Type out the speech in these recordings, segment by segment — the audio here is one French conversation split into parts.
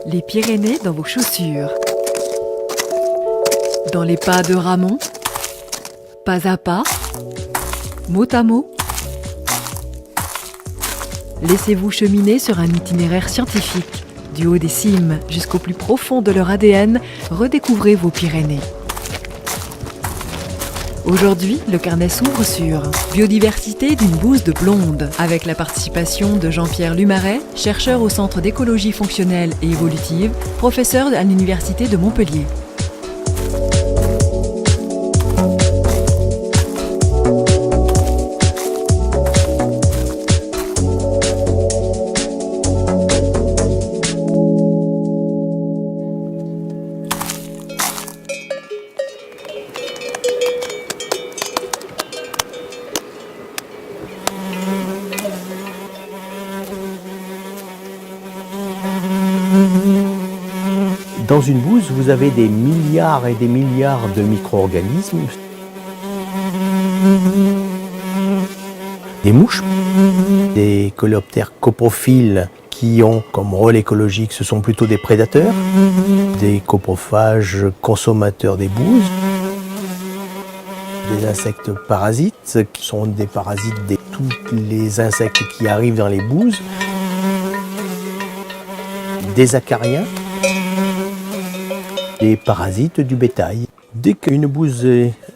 Les Pyrénées dans vos chaussures. Dans les pas de Ramon. Pas à pas. Mot à mot. Laissez-vous cheminer sur un itinéraire scientifique. Du haut des cimes jusqu'au plus profond de leur ADN, redécouvrez vos Pyrénées. Aujourd'hui, le carnet s'ouvre sur biodiversité d'une bouse de blonde, avec la participation de Jean-Pierre Lumaret, chercheur au Centre d'écologie fonctionnelle et évolutive, professeur à l'Université de Montpellier. Dans une bouse, vous avez des milliards et des milliards de micro-organismes. Des mouches, des coléoptères coprophiles qui ont comme rôle écologique, ce sont plutôt des prédateurs, des coprophages consommateurs des bouses, des insectes parasites qui sont des parasites de tous les insectes qui arrivent dans les bouses, des acariens, des parasites du bétail. Dès qu'une bouse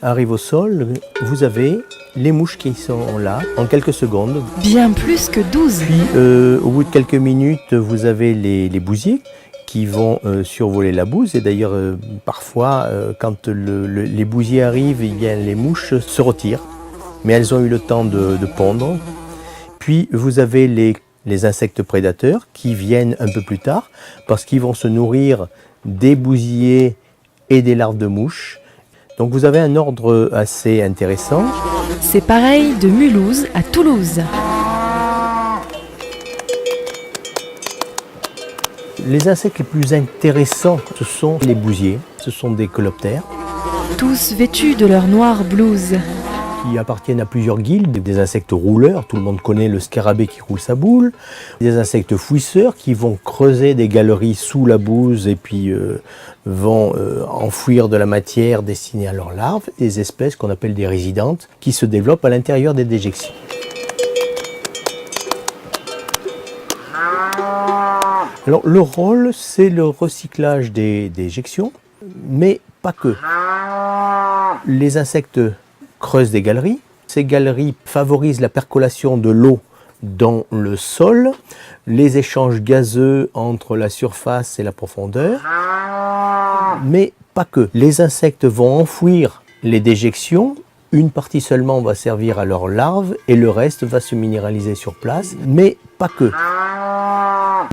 arrive au sol, vous avez les mouches qui sont là en quelques secondes. Bien plus que 12. Puis au bout de quelques minutes, vous avez les bousiers qui vont survoler la bouse. Et d'ailleurs, parfois, quand les bousiers arrivent, eh bien, les mouches se retirent. Mais elles ont eu le temps de pondre. Puis vous avez les insectes prédateurs qui viennent un peu plus tard parce qu'ils vont se nourrir des bousiers et des larves de mouches. Donc vous avez un ordre assez intéressant. C'est pareil de Mulhouse à Toulouse. Les insectes les plus intéressants, ce sont les bousiers, ce sont des coléoptères. Tous vêtus de leur noir blouse. Qui appartiennent à plusieurs guildes, des insectes rouleurs, tout le monde connaît le scarabée qui roule sa boule, des insectes fouisseurs qui vont creuser des galeries sous la bouse et puis vont enfouir de la matière destinée à leurs larves, des espèces qu'on appelle des résidentes qui se développent à l'intérieur des déjections. Alors le rôle, c'est le recyclage des déjections, mais pas que. Les insectes creusent des galeries. Ces galeries favorisent la percolation de l'eau dans le sol, les échanges gazeux entre la surface et la profondeur, mais pas que. Les insectes vont enfouir les déjections, une partie seulement va servir à leurs larves et le reste va se minéraliser sur place, mais pas que.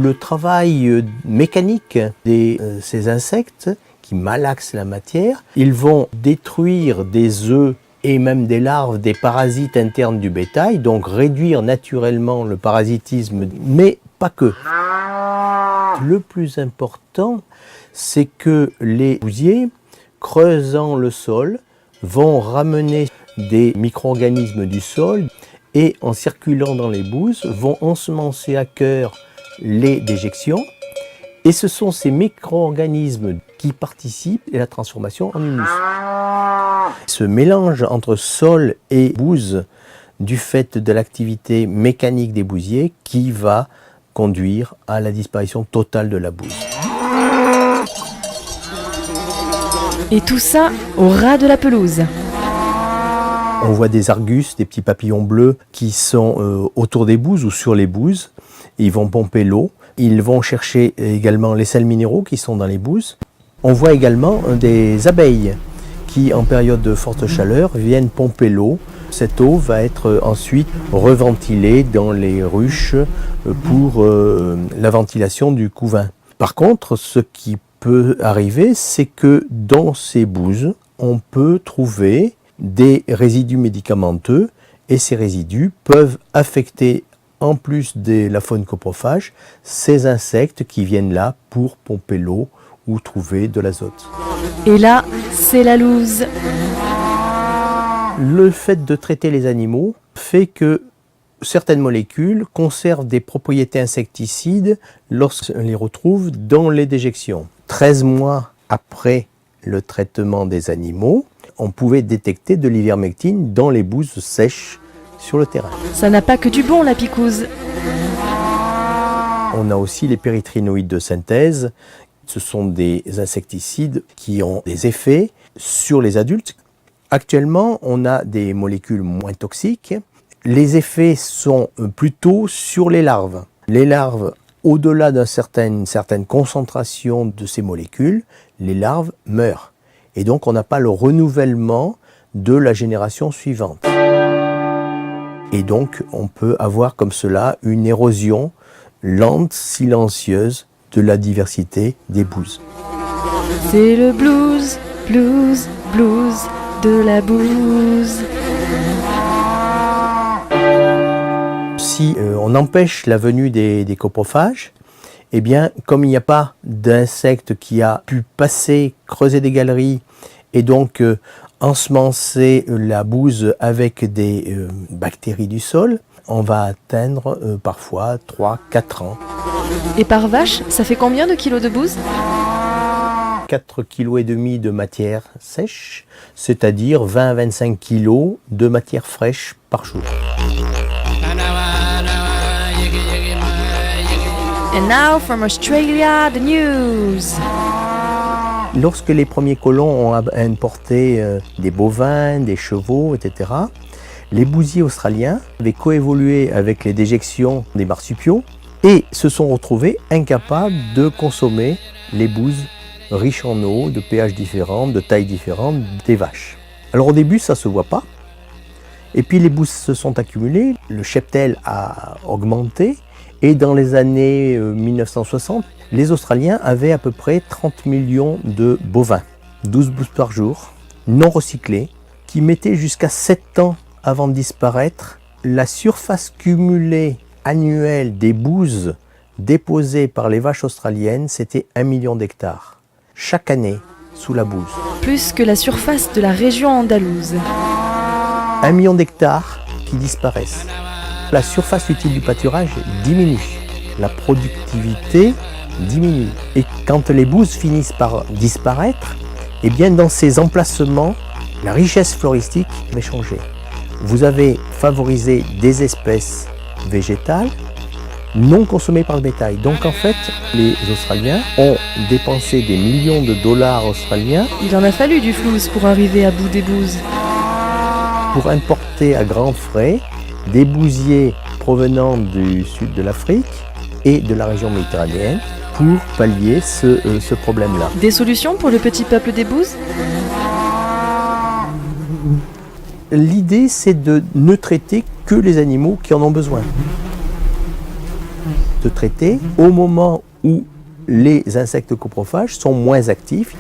Le travail mécanique de ces insectes qui malaxent la matière, ils vont détruire des œufs et même des larves, des parasites internes du bétail, donc réduire naturellement le parasitisme, mais pas que. Le plus important, c'est que les bousiers, creusant le sol, vont ramener des micro-organismes du sol et en circulant dans les bouses, vont ensemencer à cœur les déjections. Et ce sont ces micro-organismes qui participent à la transformation en humus. Ce mélange entre sol et bouse, du fait de l'activité mécanique des bousiers, qui va conduire à la disparition totale de la bouse. Et tout ça au ras de la pelouse. On voit des argus, des petits papillons bleus qui sont autour des bouses ou sur les bouses. Ils vont pomper l'eau. Ils vont chercher également les sels minéraux qui sont dans les bouses. On voit également des abeilles qui, en période de forte chaleur, viennent pomper l'eau. Cette eau va être ensuite reventilée dans les ruches pour la ventilation du couvain. Par contre, ce qui peut arriver, c'est que dans ces bouses, on peut trouver des résidus médicamenteux et ces résidus peuvent affecter, en plus de la faune coprophage, ces insectes qui viennent là pour pomper l'eau ou trouver de l'azote. Et là, c'est la loose. Le fait de traiter les animaux fait que Certaines molécules conservent des propriétés insecticides lorsqu'on les retrouve dans les déjections. 13 mois après le traitement des animaux, on pouvait détecter de l'ivermectine dans les bouses sèches sur le terrain. Ça n'a pas que du bon, la picouse. On a aussi les périthrinoïdes de synthèse. Ce sont des insecticides qui ont des effets sur les adultes. Actuellement, on a des molécules moins toxiques. Les effets sont plutôt sur les larves. Les larves, au-delà d'une certaine concentration de ces molécules, les larves meurent. Et donc, on n'a pas le renouvellement de la génération suivante. Et donc, on peut avoir comme cela une érosion lente, silencieuse de la diversité des bouses. C'est le blues, blues, blues de la bouse. Si on empêche la venue des coprophages, eh bien, comme il n'y a pas d'insecte qui a pu passer, creuser des galeries et donc ensemencer la bouse avec des bactéries du sol, on va atteindre parfois 3-4 ans. Et par vache, ça fait combien de kilos de bouse ? 4,5 kg de matière sèche, c'est-à-dire 20-25 kg de matière fraîche par jour. And now from Australia, the news. Lorsque les premiers colons ont importé des bovins, des chevaux, etc., les bousiers australiens avaient coévolué avec les déjections des marsupiaux et se sont retrouvés incapables de consommer les bouses riches en eau, de pH différents, de tailles différentes des vaches. Alors au début, ça ne se voit pas. Et puis les bouses se sont accumulées, le cheptel a augmenté et dans les années 1960, les Australiens avaient à peu près 30 millions de bovins, 12 bouses par jour, non recyclés, qui mettaient jusqu'à 7 ans avant de disparaître. La surface cumulée annuelle des bouses déposées par les vaches australiennes, c'était 1 million d'hectares, chaque année, sous la bouse. Plus que la surface de la région andalouse. 1 million d'hectares qui disparaissent. La surface utile du pâturage diminue, la productivité diminue. Et quand les bouses finissent par disparaître, eh bien dans ces emplacements, la richesse floristique va changer. Vous avez favorisé des espèces végétales non consommées par le bétail. Donc en fait, les Australiens ont dépensé des millions de dollars australiens. Il en a fallu du flouze pour arriver à bout des bouses. Pour importer à grands frais des bousiers provenant du sud de l'Afrique et de la région méditerranéenne pour pallier ce problème-là. Des solutions pour le petit peuple des bouses ? L'idée, c'est de ne traiter que les animaux qui en ont besoin. De traiter au moment où les insectes coprophages sont moins actifs.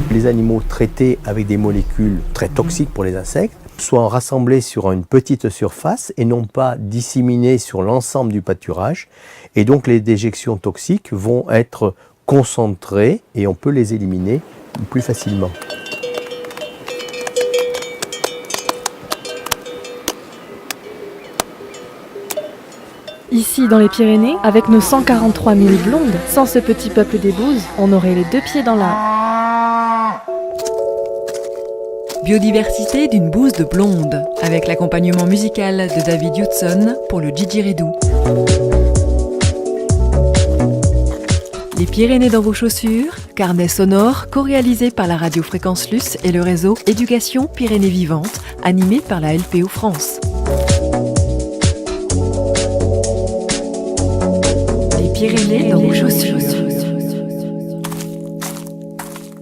Les animaux traités avec des molécules très toxiques pour les insectes soient rassemblés sur une petite surface et non pas disséminés sur l'ensemble du pâturage. Et donc les déjections toxiques vont être concentrées et on peut les éliminer plus facilement. Ici, dans les Pyrénées, avec nos 143 000 blondes, sans ce petit peuple des bouses, on aurait les 2 pieds dans l'art. Biodiversité d'une bouse de blonde, avec l'accompagnement musical de David Hudson pour le didgeridoo. Les Pyrénées dans vos chaussures, carnet sonore co-réalisé par la radio Fréquence Luce et le réseau Éducation Pyrénées Vivantes, animé par la LPO France. Les Pyrénées dans vos chaussures.